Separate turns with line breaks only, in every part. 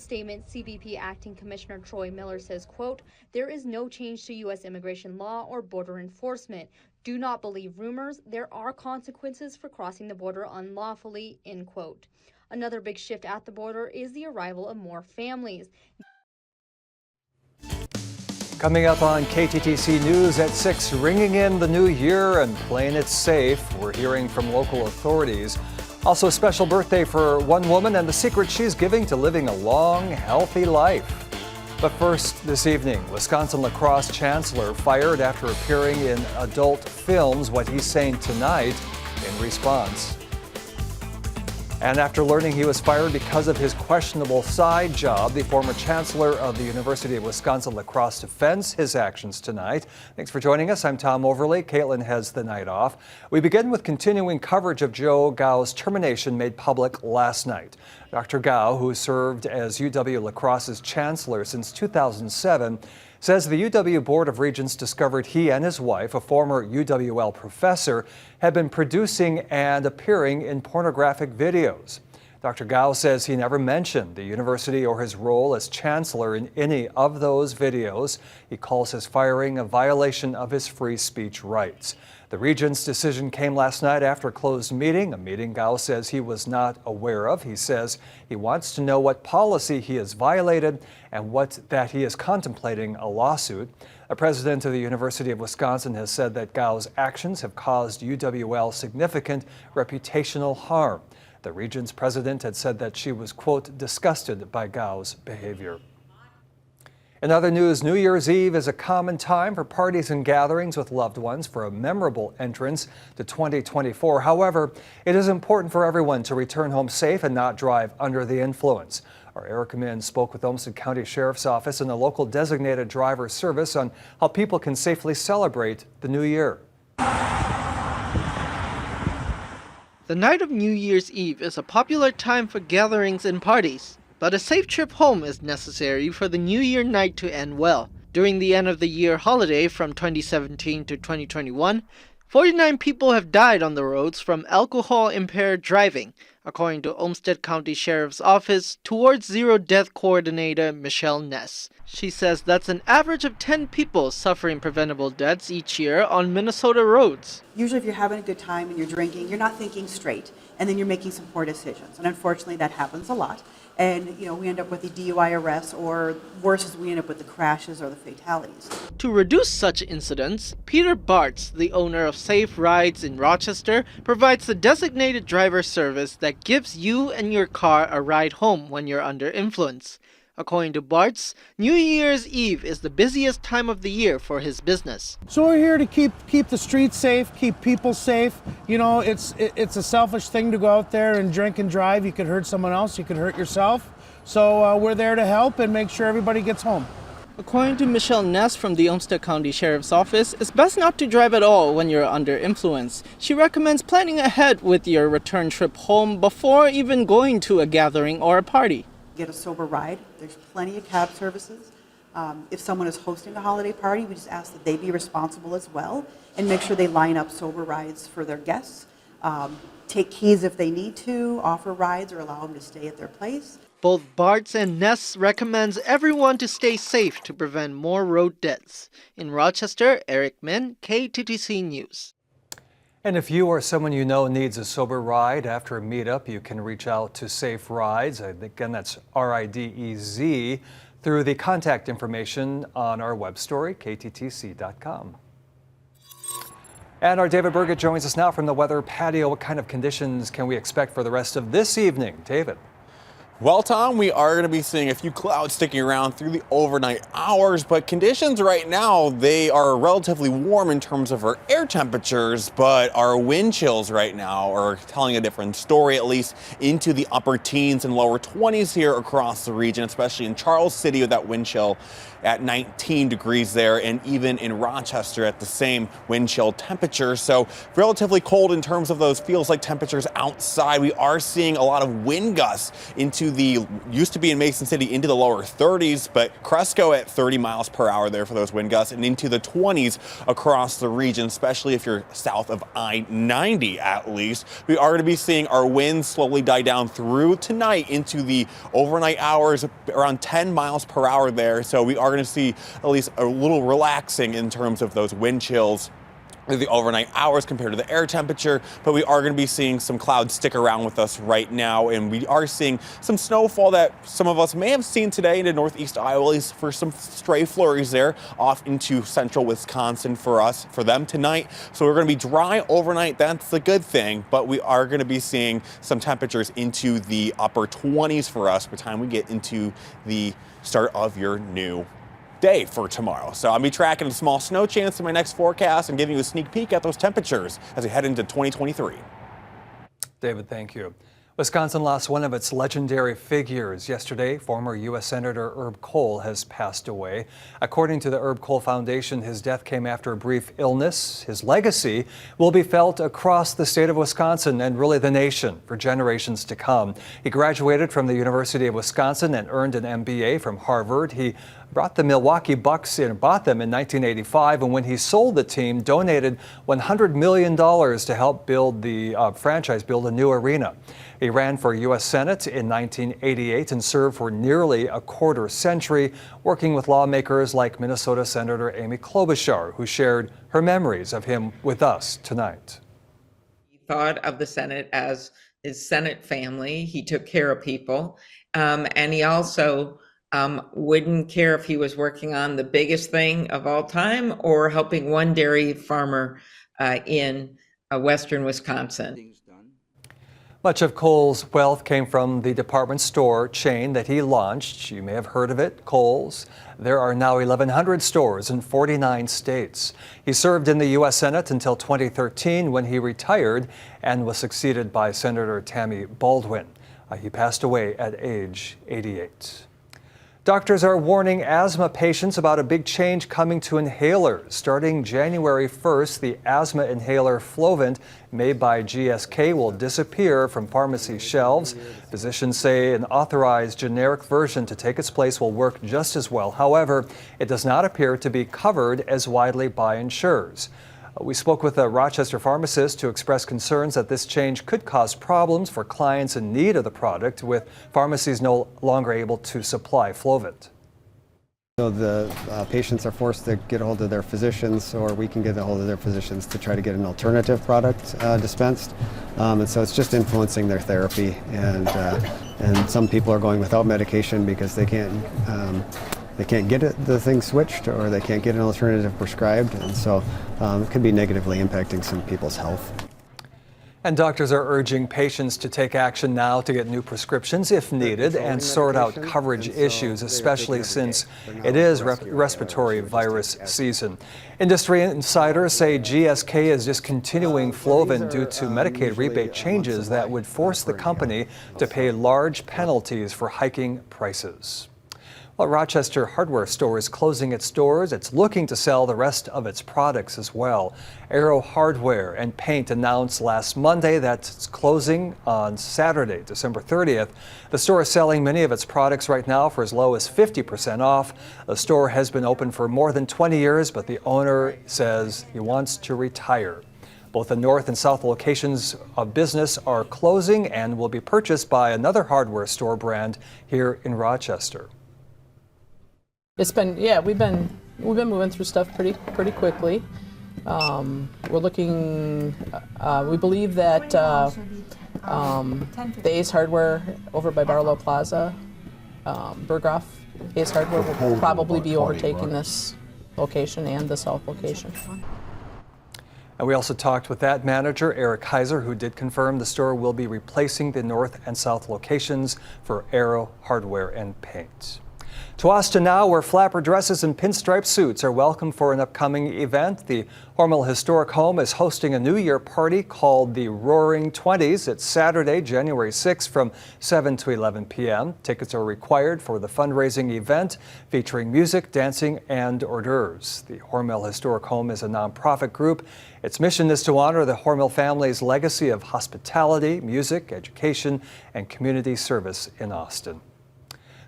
statement, CBP Acting Commissioner Troy Miller says, quote, "There is no change to U.S. immigration law or border enforcement. Do not believe rumors. There are consequences for crossing the border unlawfully," end quote. Another big shift at the border is the arrival of more families.
Coming up on KTTC News at 6, ringing in the new year and playing it safe. We're hearing from local authorities. Also, a special birthday for one woman and the secret she's giving to living a long, healthy life. But first, this evening, Wisconsin lacrosse chancellor fired after appearing in adult films. What he's saying tonight in response. And after learning he was fired because of his questionable side job, the former chancellor of the University of Wisconsin lacrosse defends his actions tonight. Thanks for joining us. I'm Tom Overley. Caitlin has the night off. We begin with continuing coverage of Joe Gao's termination made public last night. Dr. Gao, who served as UW lacrosse's chancellor since 2007, says the UW Board of Regents discovered he and his wife, a former UWL professor, had been producing and appearing in pornographic videos. Dr. Gao says he never mentioned the university or his role as chancellor in any of those videos. He calls his firing a violation of his free speech rights. The Regents' decision came last night after a closed meeting, a meeting Gao says he was not aware of. He says he wants to know what policy he has violated and that he is contemplating a lawsuit. A president of the University of Wisconsin has said that Gao's actions have caused UWL significant reputational harm. The Regents' president had said that she was, quote, disgusted by Gao's behavior. In other news, New Year's Eve is a common time for parties and gatherings with loved ones for a memorable entrance to 2024. However, it is important for everyone to return home safe and not drive under the influence. Our Erica Min spoke with Olmsted County Sheriff's Office and the local designated driver service on how people can safely celebrate the new year.
The night of New Year's Eve is a popular time for gatherings and parties. But a safe trip home is necessary for the New Year night to end well. During the end of the year holiday from 2017 to 2021, 49 people have died on the roads from alcohol-impaired driving, according to Olmsted County Sheriff's Office Towards Zero Death Coordinator Michelle Ness. She says that's an average of 10 people suffering preventable deaths each year on Minnesota roads.
Usually if you're having a good time and you're drinking, you're not thinking straight, and then you're making some poor decisions. And unfortunately that happens a lot. And, we end up with the DUI arrests, or worse is we end up with the crashes or the fatalities.
To reduce such incidents, Peter Bartz, the owner of Safe Rides in Rochester, provides the designated driver service that gives you and your car a ride home when you're under influence. According to Bartz, New Year's Eve is the busiest time of the year for his business.
So we're here to keep the streets safe, keep people safe. It's a selfish thing to go out there and drink and drive. You could hurt someone else, you could hurt yourself. So we're there to help and make sure everybody gets home.
According to Michelle Ness from the Olmsted County Sheriff's Office, it's best not to drive at all when you're under influence. She recommends planning ahead with your return trip home before even going to a gathering or a party.
Get a sober ride. There's plenty of cab services. If someone is hosting a holiday party, we just ask that they be responsible as well and make sure they line up sober rides for their guests. Take keys if they need to, offer rides or allow them to stay at their place.
Both Bartz and Ness recommends everyone to stay safe to prevent more road deaths. In Rochester, Eric Min, KTTC News.
And if you or someone you know needs a sober ride after a meetup, you can reach out to Safe Rides. Again, that's RIDEZ through the contact information on our web story, kttc.com. And our David Burgett joins us now from the weather patio. What kind of conditions can we expect for the rest of this evening? David.
Well, Tom, we are going to be seeing a few clouds sticking around through the overnight hours, but conditions right now, they are relatively warm in terms of our air temperatures, but our wind chills right now are telling a different story, at least into the upper teens and lower 20s here across the region, especially in Charles City with that wind chill at 19 degrees there, and even in Rochester at the same wind chill temperature. So relatively cold in terms of those feels like temperatures outside. We are seeing a lot of wind gusts into into used to be in Mason City, into the lower 30s, but Cresco at 30 miles per hour there for those wind gusts, and into the 20s across the region, especially if you're south of I-90 at least. We are going to be seeing our winds slowly die down through tonight into the overnight hours, around 10 miles per hour there. So we are going to see at least a little relaxing in terms of those wind chills the overnight hours compared to the air temperature, but we are going to be seeing some clouds stick around with us right now, and we are seeing some snowfall that some of us may have seen today into northeast Iowa, at least for some stray flurries there off into central Wisconsin for them tonight. So we're going to be dry overnight. That's the good thing, but we are going to be seeing some temperatures into the upper 20s for us by the time we get into the start of your new day for tomorrow. So I'll be tracking a small snow chance in my next forecast and giving you a sneak peek at those temperatures as we head into 2023.
David, thank you. Wisconsin lost one of its legendary figures yesterday. Former U.S. Senator Herb Kohl has passed away. According to the Herb Kohl Foundation, his death came after a brief illness. His legacy will be felt across the state of Wisconsin and really the nation for generations to come. He graduated from the University of Wisconsin and earned an MBA from Harvard. He brought the Milwaukee Bucks in, bought them in 1985, and when he sold the team, donated $100 million to help build the franchise, build a new arena. He ran for U.S. Senate in 1988 and served for nearly a quarter century, working with lawmakers like Minnesota Senator Amy Klobuchar, who shared her memories of him with us tonight.
He thought of the Senate as his Senate family. He took care of people, and he also wouldn't care if he was working on the biggest thing of all time or helping one dairy farmer in western Wisconsin.
Much of Kohl's wealth came from the department store chain that he launched. You may have heard of it, Kohl's. There are now 1,100 stores in 49 states. He served in the U.S. Senate until 2013 when he retired and was succeeded by Senator Tammy Baldwin. He passed away at age 88. Doctors are warning asthma patients about a big change coming to inhalers. Starting January 1st, the asthma inhaler Flovent, made by GSK, will disappear from pharmacy shelves. Physicians say an authorized generic version to take its place will work just as well. However, it does not appear to be covered as widely by insurers. We spoke with a Rochester pharmacist to express concerns that this change could cause problems for clients in need of the product, with pharmacies no longer able to supply Flovent.
So the patients are forced to get a hold of their physicians, or we can get a hold of their physicians to try to get an alternative product dispensed. And so it's just influencing their therapy. And some people are going without medication because they can't get the thing switched, or they can't get an alternative prescribed, and so it could be negatively impacting some people's health.
And doctors are urging patients to take action now to get new prescriptions if needed and sort out coverage issues, especially since it is respiratory virus season. Industry insiders say GSK is discontinuing Flovent due to Medicaid rebate changes that would force the company to pay large penalties for hiking prices. Well, Rochester hardware store is closing its doors. It's looking to sell the rest of its products as well. Aero Hardware and Paint announced last Monday that it's closing on Saturday, December 30th. The store is selling many of its products right now for as low as 50% off. The store has been open for more than 20 years, but the owner says he wants to retire. Both the north and south locations of business are closing and will be purchased by another hardware store brand here in Rochester.
It's been, we've been moving through stuff pretty quickly. We're looking. We believe that the Ace Hardware over by Barlow Plaza, Berghoff Ace Hardware will probably be overtaking this location and the south location.
And we also talked with that manager, Eric Heiser, who did confirm the store will be replacing the north and south locations for Aero Hardware and Paint. To Austin now, where flapper dresses and pinstripe suits are welcome for an upcoming event. The Hormel Historic Home is hosting a New Year party called the Roaring 20s. It's Saturday, January 6th from 7 to 11 p.m. Tickets are required for the fundraising event featuring music, dancing, and hors d'oeuvres. The Hormel Historic Home is a nonprofit group. Its mission is to honor the Hormel family's legacy of hospitality, music, education, and community service in Austin.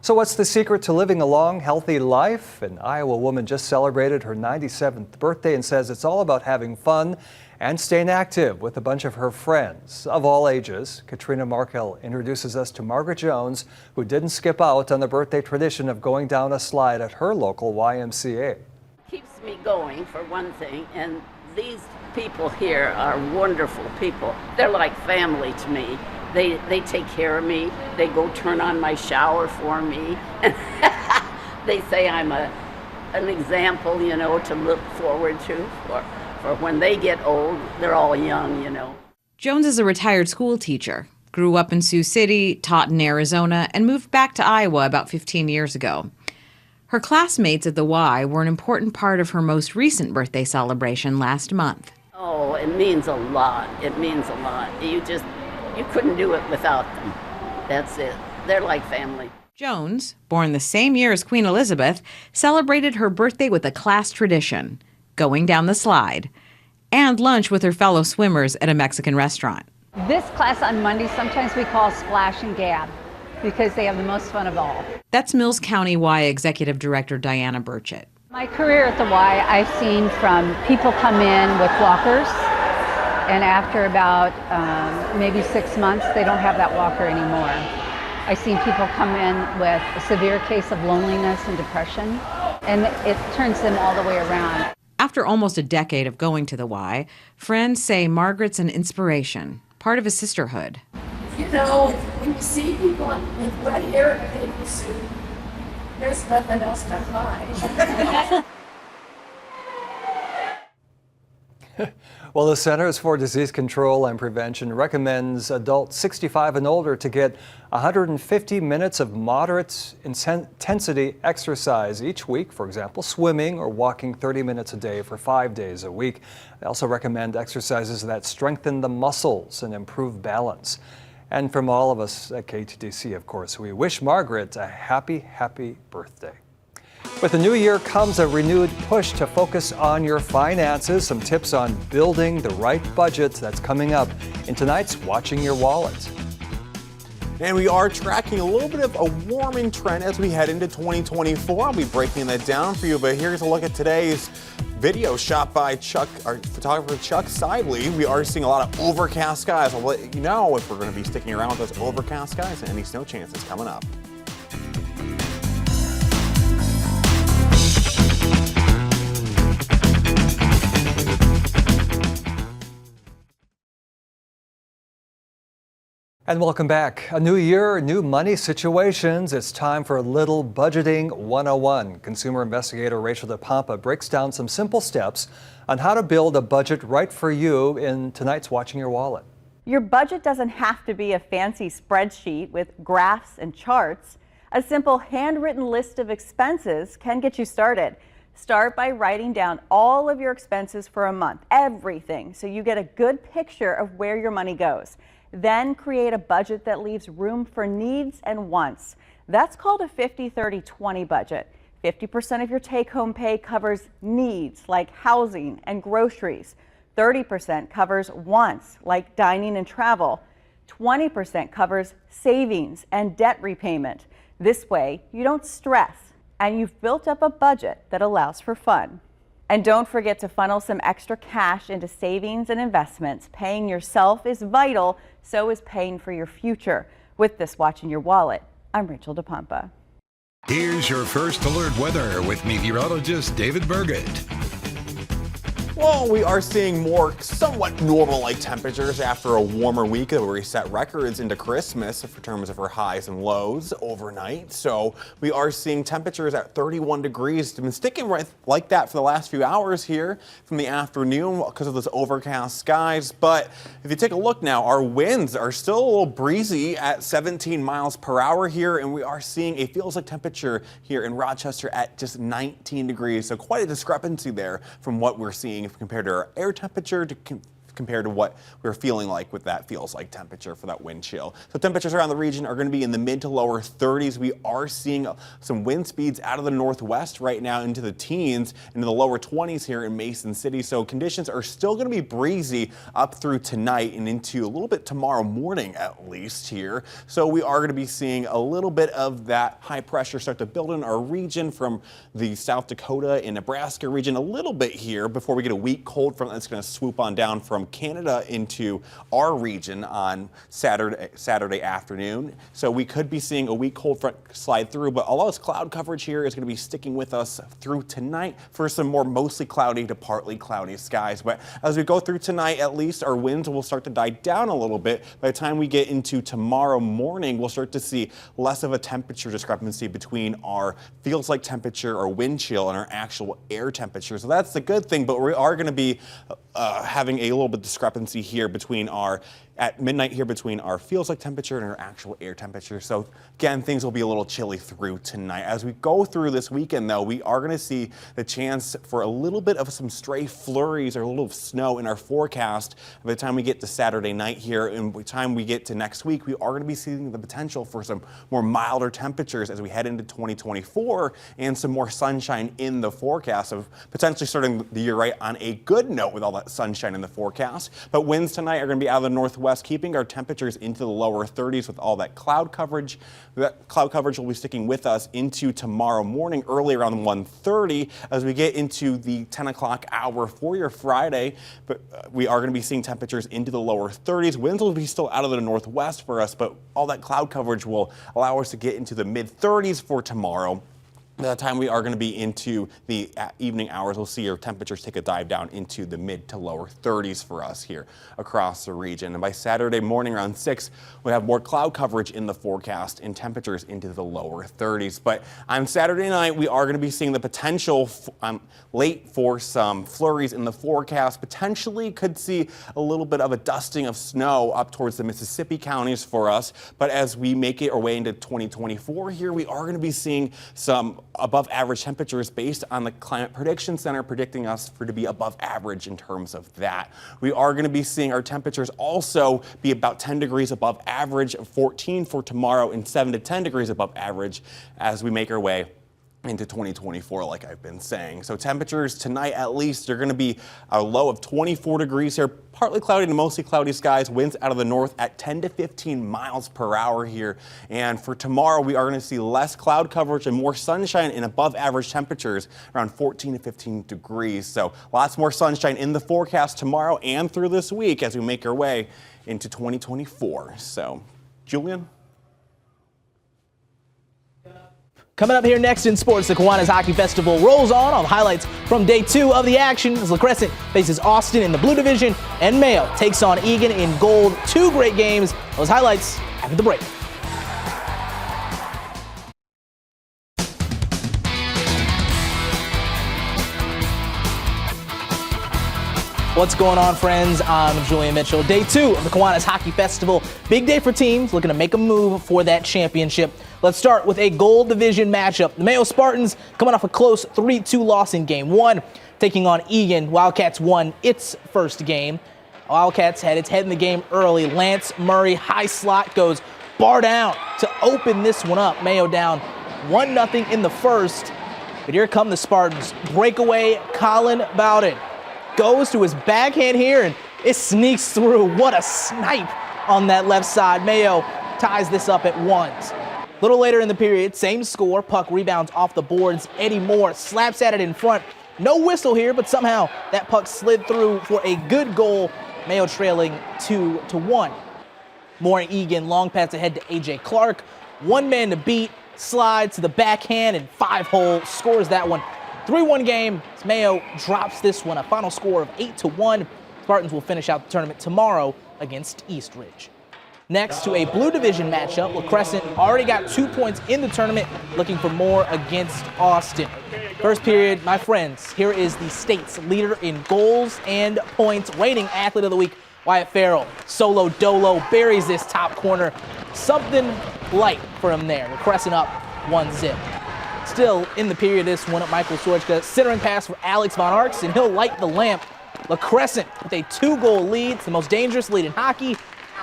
So what's the secret to living a long, healthy life? An Iowa woman just celebrated her 97th birthday and says it's all about having fun and staying active with a bunch of her friends of all ages. Katrina Markell introduces us to Margaret Jones, who didn't skip out on the birthday tradition of going down a slide at her local YMCA.
Keeps me going, for one thing, and these people here are wonderful people. They're like family to me. They take care of me. They go turn on my shower for me. They say I'm an example, you know, to look forward to for when they get old. They're all young, you know.
Jones is a retired school teacher, grew up in Sioux City, taught in Arizona, and moved back to Iowa about 15 years ago. Her classmates at the Y were an important part of her most recent birthday celebration last month.
Oh, it means a lot. It means a lot. You couldn't do it without them. That's it. They're like family.
Jones, born the same year as Queen Elizabeth, celebrated her birthday with a class tradition, going down the slide, and lunch with her fellow swimmers at a Mexican restaurant.
This class on Monday, sometimes we call Splash and Gab, because they have the most fun of all.
That's Mills County Y Executive Director Diana Burchett.
My career at the Y, I've seen from people come in with walkers, and after about maybe 6 months, they don't have that walker anymore. I've seen people come in with a severe case of loneliness and depression, and it turns them all the way around.
After almost a decade of going to the Y, friends say Margaret's an inspiration, part of a sisterhood.
You know, when you see people with wet hair in a bathing suit, there's nothing else to hide.
Well, the Centers for Disease Control and Prevention recommends adults 65 and older to get 150 minutes of moderate intensity exercise each week. For example, swimming or walking 30 minutes a day for 5 days a week. They also recommend exercises that strengthen the muscles and improve balance. And from all of us at KTTC, of course, we wish Margaret a happy, happy birthday. With the new year comes a renewed push to focus on your finances. Some tips on building the right budget that's coming up in tonight's Watching Your Wallet.
And we are tracking a little bit of a warming trend as we head into 2024. I'll be breaking that down for you, but here's a look at today's video shot by our photographer Chuck Sibley. We are seeing a lot of overcast skies. I'll let you know if we're going to be sticking around with those overcast skies and any snow chances coming up.
And welcome back. A new year, new money situations. It's time for a little budgeting 101. Consumer investigator Rachel DePompa breaks down some simple steps on how to build a budget right for you in tonight's Watching Your Wallet.
Your budget doesn't have to be a fancy spreadsheet with graphs and charts. A simple handwritten list of expenses can get you started. Start by writing down all of your expenses for a month, everything, so you get a good picture of where your money goes. Then create a budget that leaves room for needs and wants. That's called a 50-30-20 budget. 50% of your take-home pay covers needs like housing and groceries. 30% covers wants like dining and travel. 20% covers savings and debt repayment. This way, you don't stress and you've built up a budget that allows for fun. And don't forget to funnel some extra cash into savings and investments. Paying yourself is vital, so is paying for your future. With this Watching Your Wallet, I'm Rachel DePompa.
Here's your first alert weather with meteorologist David Burgett.
Well, we are seeing more somewhat normal-like temperatures after a warmer week where we set records into Christmas in terms of our highs and lows overnight. So we are seeing temperatures at 31 degrees. It's been sticking right like that for the last few hours here from the afternoon because of those overcast skies. But if you take a look now, our winds are still a little breezy at 17 miles per hour here, and we are seeing a feels-like temperature here in Rochester at just 19 degrees. So quite a discrepancy there from what we're seeing compared to our air temperature compared to what we're feeling like with that feels like temperature for that wind chill. So temperatures around the region are going to be in the mid to lower 30s. We are seeing some wind speeds out of the northwest right now into the teens, into the lower 20s here in Mason City. So conditions are still going to be breezy up through tonight and into a little bit tomorrow morning at least here. So we are going to be seeing a little bit of that high pressure start to build in our region from the South Dakota and Nebraska region a little bit here before we get a weak cold front that's going to swoop on down from Canada into our region on Saturday afternoon. So we could be seeing a weak cold front slide through, but although this cloud coverage here is going to be sticking with us through tonight for some more mostly cloudy to partly cloudy skies. But as we go through tonight, at least our winds will start to die down a little bit. By the time we get into tomorrow morning, we'll start to see less of a temperature discrepancy between our feels like temperature or wind chill and our actual air temperature. So that's the good thing, but we are going to be having a little bit discrepancy here between at midnight here between our feels like temperature and our actual air temperature. So again, things will be a little chilly through tonight. As we go through this weekend though, we are going to see the chance for a little bit of some stray flurries or a little snow in our forecast. By the time we get to Saturday night here and by the time we get to next week, we are going to be seeing the potential for some more milder temperatures as we head into 2024 and some more sunshine in the forecast of potentially starting the year right on a good note with all that sunshine in the forecast. But winds tonight are going to be out of the northwest, keeping our temperatures into the lower 30s with all that cloud coverage. That cloud coverage will be sticking with us into tomorrow morning, early around 1:30 as we get into the 10 o'clock hour for your Friday. But we are going to be seeing temperatures into the lower 30s. Winds will be still out of the northwest for us, but all that cloud coverage will allow us to get into the mid 30s for tomorrow. By the time we are going to be into the evening hours, we'll see our temperatures take a dive down into the mid to lower 30s for us here across the region. And by Saturday morning around 6, we have more cloud coverage in the forecast and temperatures into the lower 30s. But on Saturday night, we are going to be seeing the potential late for some flurries in the forecast. Potentially could see a little bit of a dusting of snow up towards the Mississippi counties for us. But as we make it our way into 2024 here, we are going to be seeing some above average temperatures based on the Climate Prediction Center predicting us to be above average in terms of that. We are going to be seeing our temperatures also be about 10 degrees above average, 14 for tomorrow, and 7 to 10 degrees above average as we make our way into 2024, like I've been saying. So temperatures tonight, at least, are going to be a low of 24 degrees here, partly cloudy to mostly cloudy skies, winds out of the north at 10 to 15 miles per hour here. And for tomorrow, we are going to see less cloud coverage and more sunshine and above average temperatures around 14 to 15 degrees. So lots more sunshine in the forecast tomorrow and through this week as we make our way into 2024. So, Julian?
Coming up here next in sports, the Kiwanis Hockey Festival rolls on. All the highlights from day 2 of the action as La Crescent faces Austin in the blue division and Mayo takes on Egan in gold. 2 great games. Those highlights after the break. What's going on, friends? I'm Julian Mitchell. Day 2 of the Kiwanis Hockey Festival. Big day for teams looking to make a move for that championship. Let's start with a gold division matchup. The Mayo Spartans coming off a close 3-2 loss in game 1, taking on Egan. Wildcats won its first game. Wildcats had its head in the game early. Lance Murray, high slot, goes bar down to open this one up. Mayo down 1-0 in the first. But here come the Spartans. Breakaway, Colin Bowden goes to his backhand here, and it sneaks through. What a snipe on that left side. Mayo ties this up at 1. A little later in the period, same score. Puck rebounds off the boards. Eddie Moore slaps at it in front. No whistle here, but somehow that puck slid through for a good goal. Mayo trailing 2-1. Moore and Egan, long pass ahead to A.J. Clark. One man to beat, slides to the backhand, and 5-hole scores that one 3-1 game. Mayo drops this one, a final score of 8-1. Spartans will finish out the tournament tomorrow against East Ridge. Next to a Blue Division matchup, La Crescent already got 2 points in the tournament, looking for more against Austin. First period, my friends, here is the state's leader in goals and points, reigning athlete of the week, Wyatt Farrell. Solo dolo, buries this top corner. Something light for him there. La Crescent up 1-0. Still in the period, this one at Michael Sorchka, centering pass for Alex Von Arx, and he'll light the lamp. La Crescent with a 2-goal lead. It's the most dangerous lead in hockey,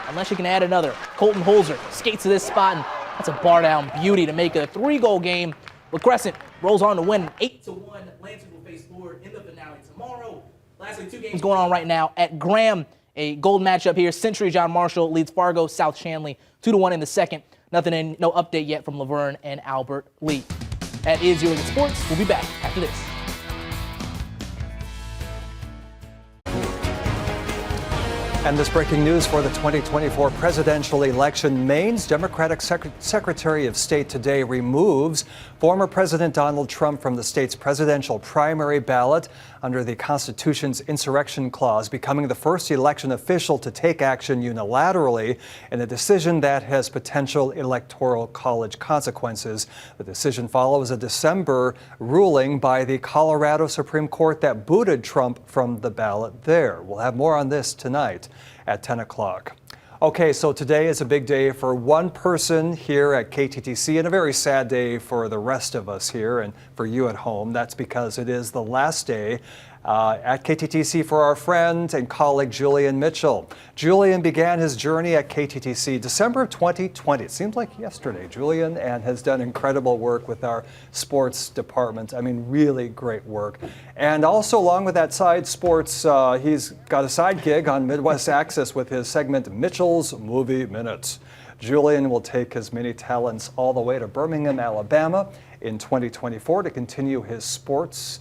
unless you can add another. Colton Holzer skates to this spot, and that's a bar-down beauty to make it a 3-goal game. La Crescent rolls on to win 8-1. Lansing will face Lord in the finale tomorrow. Lastly, 2 games going on right now at Graham. A gold matchup here. Century John Marshall leads Fargo South Shanley 2-1 in the second. No update yet from Laverne and Albert Lee. That is your Look at Sports. We'll be back after this.
And this breaking news for the 2024 presidential election. Maine's Democratic Secretary of State today removes former President Donald Trump from the state's presidential primary ballot under the Constitution's insurrection clause, becoming the first election official to take action unilaterally in a decision that has potential electoral college consequences. The decision follows a December ruling by the Colorado Supreme Court that booted Trump from the ballot there. We'll have more on this tonight at 10 o'clock. Okay, so today is a big day for one person here at KTTC and a very sad day for the rest of us here and for you at home. That's because it is the last day at KTTC for our friend and colleague Julian Mitchell. Julian began his journey at KTTC December of 2020. It seems like yesterday, Julian, and has done incredible work with our sports department. I mean, really great work. And also along with that side sports, he's got a side gig on Midwest Access with his segment Mitchell's Movie Minutes. Julian will take his many talents all the way to Birmingham, Alabama in 2024 to continue his sports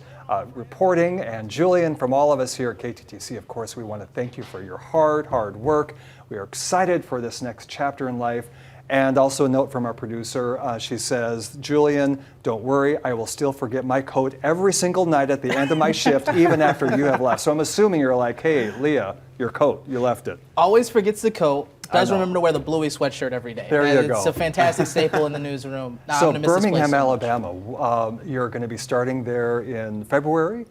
reporting. And Julian, from all of us here at KTTC, of course, we want to thank you for your hard work. We are excited for this next chapter in life. And also a note from our producer, she says, Julian, don't worry, I will still forget my coat every single night at the end of my shift, even after you have left. So I'm assuming you're like, hey, Leah, your coat, you left it.
Always forgets the coat. Does remember to wear the Bluey sweatshirt every day.
There you go.
It's a fantastic staple in the newsroom.
So Birmingham, Alabama, you're going to be starting there in February?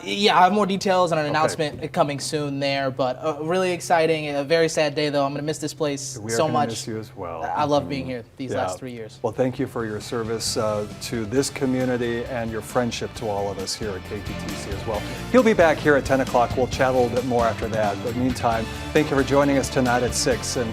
Yeah, I have more details and an announcement coming soon there, but really exciting. A very sad day, though. I'm going to miss this place so much.
We are going to miss you as well.
I love being here these last 3 years.
Well, thank you for your service to this community and your friendship to all of us here at KTTC as well. He'll be back here at 10 o'clock. We'll chat a little bit more after that. But meantime, thank you for joining us tonight at 6. And